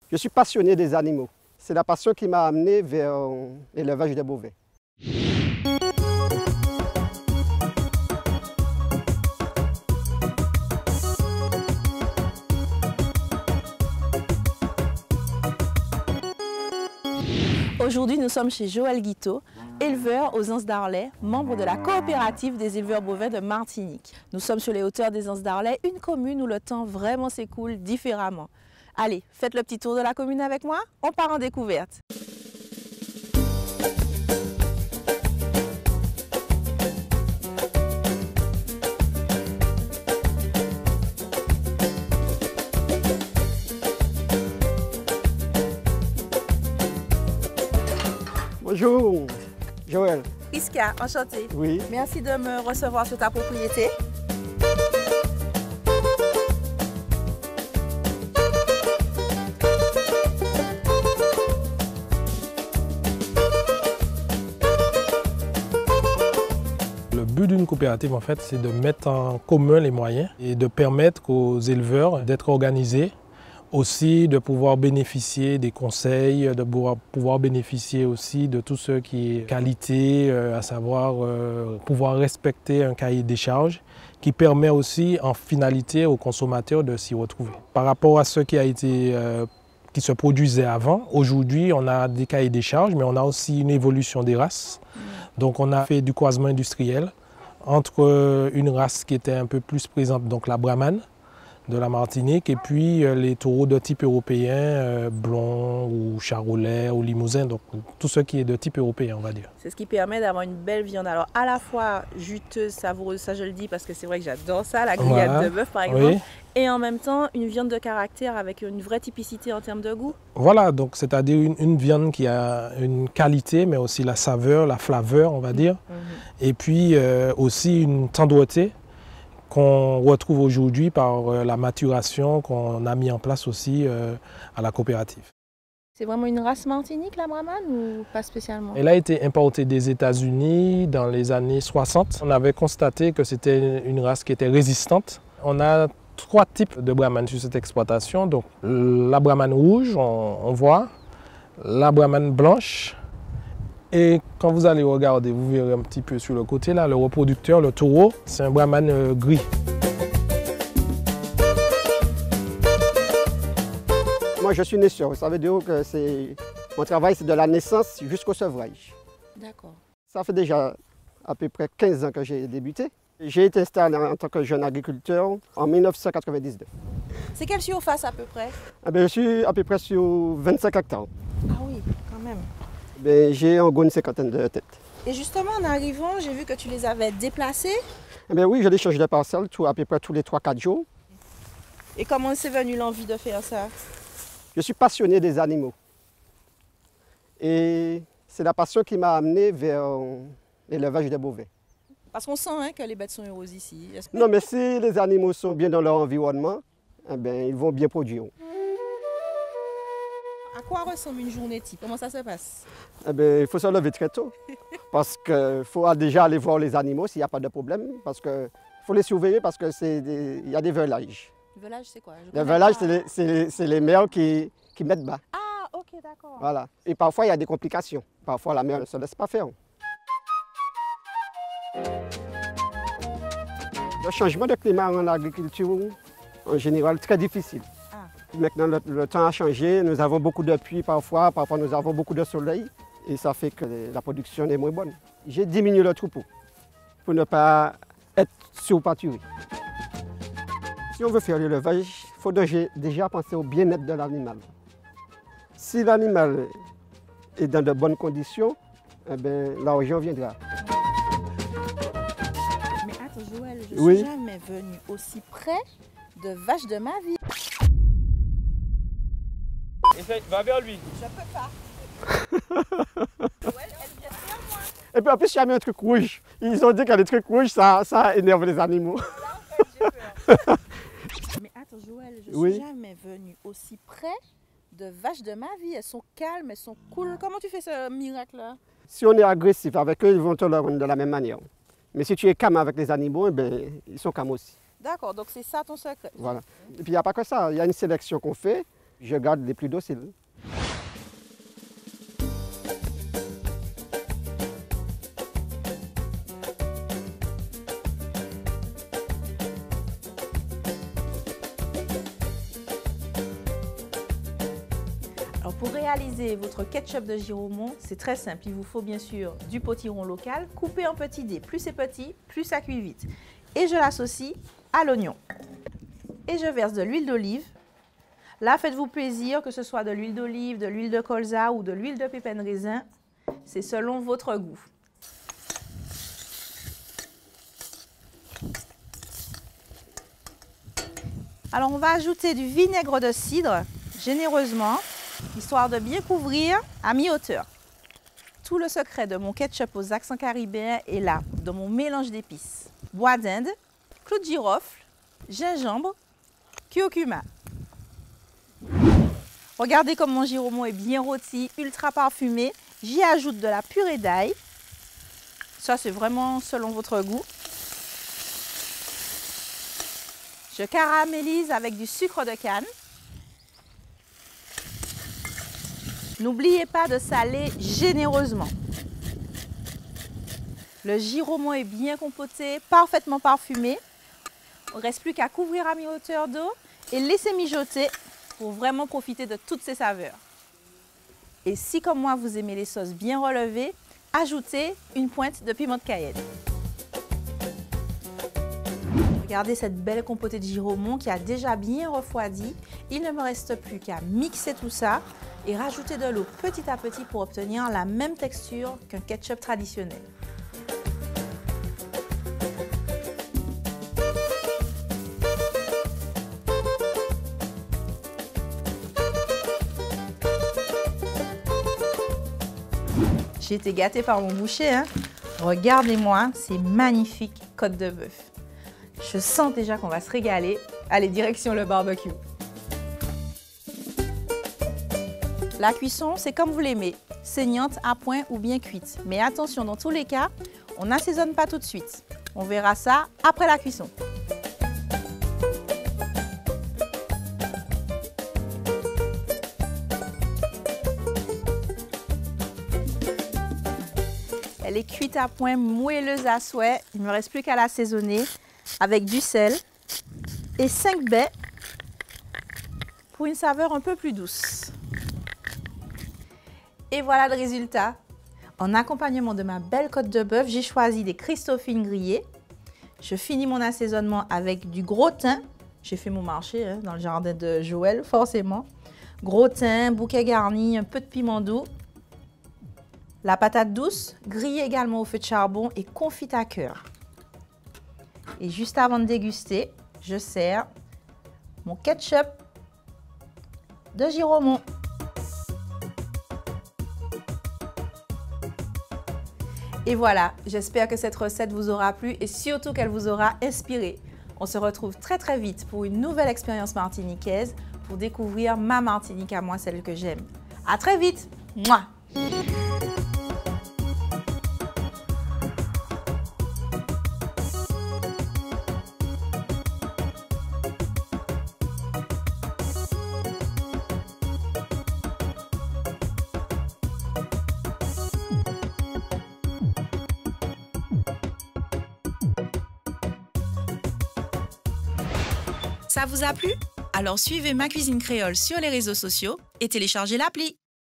Je suis passionné des animaux. C'est la passion qui m'a amené vers l'élevage des bovins. Aujourd'hui, nous sommes chez Joël Guiteau, éleveur aux Anses d'Arlet, membre de la coopérative des éleveurs bovins de Martinique. Nous sommes sur les hauteurs des Anses d'Arlet, une commune où le temps vraiment s'écoule différemment. Allez, faites le petit tour de la commune avec moi, on part en découverte. Bonjour, Joël. Iska, enchantée. Oui. Merci de me recevoir sur ta propriété. Le but d'une coopérative, en fait, c'est de mettre en commun les moyens et de permettre aux éleveurs d'être organisés, aussi de pouvoir bénéficier des conseils, de pouvoir bénéficier aussi de tout ce qui est qualité, à savoir pouvoir respecter un cahier des charges qui permet aussi en finalité aux consommateurs de s'y retrouver. Par rapport à ce qui a été qui se produisait avant, aujourd'hui on a des cahiers des charges, mais on a aussi une évolution des races. Donc on a fait du croisement industriel entre une race qui était un peu plus présente, donc la Brahmane de la Martinique, et puis les taureaux de type européen, blond ou charolais ou limousin, donc tout ce qui est de type européen, on va dire. C'est ce qui permet d'avoir une belle viande, alors à la fois juteuse, savoureuse, ça je le dis parce que c'est vrai que j'adore ça, la grillade Voilà. de bœuf par exemple, Oui. et en même temps une viande de caractère avec une vraie typicité en termes de goût. Voilà, donc c'est-à-dire une viande qui a une qualité, mais aussi la saveur, la flaveur, on va dire, et puis aussi une tendreté qu'on retrouve aujourd'hui par la maturation qu'on a mis en place aussi à la coopérative. C'est vraiment une race martinique la Brahmane ou pas spécialement? Elle a été importée des États-Unis dans les années 60. On avait constaté que c'était une race qui était résistante. On a 3 types de Brahmane sur cette exploitation. Donc la Brahmane rouge, on voit, la Brahmane blanche. Et quand vous allez regarder, vous verrez un petit peu sur le côté là, le reproducteur, le taureau, c'est un Brahmane gris. Moi, je suis naisseur. Ça veut dire que mon travail, c'est de la naissance jusqu'au sevrage. D'accord. Ça fait déjà à peu près 15 ans que j'ai débuté. J'ai été installé en tant que jeune agriculteur en 1999. C'est quelle surface à peu près? Eh bien, je suis à peu près sur 25 hectares. Ah oui, quand même. J'ai en gros une cinquantaine de têtes. Et justement, en arrivant, j'ai vu que tu les avais déplacés. Eh bien, oui, je les change de parcelle à peu près tous les 3-4 jours. Et comment c'est venu l'envie de faire ça? Je suis passionné des animaux. Et c'est la passion qui m'a amené vers l'élevage des bovins. Parce qu'on sent que les bêtes sont heureuses ici. Non, mais si les animaux sont bien dans leur environnement, eh bien, ils vont bien produire. À quoi ressemble une journée type? Comment ça se passe? Eh bien, il faut se lever très tôt. Parce qu'il faut déjà aller voir les animaux s'il n'y a pas de problème. Parce qu'il faut les surveiller parce qu'il y a des veulages. Velage, c'est quoi? Les veulages, c'est les mères qui mettent bas. Ah, ok, d'accord. Voilà. Et parfois, il y a des complications. Parfois, la mère ne se laisse pas faire. Le changement de climat en agriculture, en général, très difficile. Ah. Maintenant, le temps a changé. Nous avons beaucoup de pluie parfois nous avons beaucoup de soleil. Et ça fait que la production est moins bonne. J'ai diminué le troupeau pour ne pas être surpâturé. Si on veut faire l'élevage, il faut déjà penser au bien-être de l'animal. Si l'animal est dans de bonnes conditions, eh bien, l'argent viendra. Mais attends, Joël, je Oui. suis jamais venue aussi près de vaches de ma vie. Essaye, va vers lui. Je peux pas. Joël, elle vient vers moi. Et puis en plus, il y a mis un truc rouge. Ils ont dit que les trucs rouges, ça énerve les animaux. Là, en fait, j'ai peur. Mais attends, Joël, je suis Oui. jamais venue aussi près de vaches de ma vie. Elles sont calmes, elles sont cool. Comment tu fais ce miracle-là? Si on est agressif avec eux, ils vont te le rendre de la même manière. Mais si tu es calme avec les animaux, eh bien, ils sont calmes aussi. D'accord, donc c'est ça ton secret. Voilà. Et puis il n'y a pas que ça. Il y a une sélection qu'on fait. Je garde les plus dociles. Alors pour réaliser votre ketchup de Giraumont, c'est très simple. Il vous faut bien sûr du potiron local coupé en petits dés. Plus c'est petit, plus ça cuit vite. Et je l'associe à l'oignon. Et je verse de l'huile d'olive. Là, faites-vous plaisir, que ce soit de l'huile d'olive, de l'huile de colza ou de l'huile de pépins de raisin. C'est selon votre goût. Alors on va ajouter du vinaigre de cidre, généreusement, histoire de bien couvrir à mi-hauteur. Tout le secret de mon ketchup aux accents caribéens est là, dans mon mélange d'épices. Bois d'Inde, clou de girofle, gingembre, curcuma. Regardez comme mon Giraumont est bien rôti, ultra parfumé. J'y ajoute de la purée d'ail. Ça, c'est vraiment selon votre goût. Je caramélise avec du sucre de canne. N'oubliez pas de saler généreusement. Le Giraumont est bien compoté, parfaitement parfumé. Il ne reste plus qu'à couvrir à mi-hauteur d'eau et laisser mijoter pour vraiment profiter de toutes ces saveurs. Et si, comme moi, vous aimez les sauces bien relevées, ajoutez une pointe de piment de Cayenne. Regardez cette belle compotée de Giraumont qui a déjà bien refroidi. Il ne me reste plus qu'à mixer tout ça et rajouter de l'eau petit à petit pour obtenir la même texture qu'un ketchup traditionnel. J'ai été gâtée par mon boucher, hein. Regardez-moi ces magnifiques côtes de bœuf. Je sens déjà qu'on va se régaler. Allez, direction le barbecue. La cuisson, c'est comme vous l'aimez, saignante, à point ou bien cuite. Mais attention, dans tous les cas, on n'assaisonne pas tout de suite. On verra ça après la cuisson. Elle est cuite à point, moelleuse à souhait. Il ne me reste plus qu'à l'assaisonner avec du sel et 5 baies pour une saveur un peu plus douce. Et voilà le résultat. En accompagnement de ma belle côte de bœuf, j'ai choisi des Christophines grillées. Je finis mon assaisonnement avec du gros thym. J'ai fait mon marché dans le jardin de Joël, forcément. Gros thym, bouquet garni, un peu de piment doux. La patate douce, grillée également au feu de charbon et confite à cœur. Et juste avant de déguster, je sers mon ketchup de Giraumont. Et voilà, j'espère que cette recette vous aura plu et surtout qu'elle vous aura inspiré. On se retrouve très très vite pour une nouvelle expérience martiniquaise pour découvrir ma Martinique à moi, celle que j'aime. À très vite. Mouah. Ça vous a plu? Alors suivez Ma Cuisine Créole sur les réseaux sociaux et téléchargez l'appli.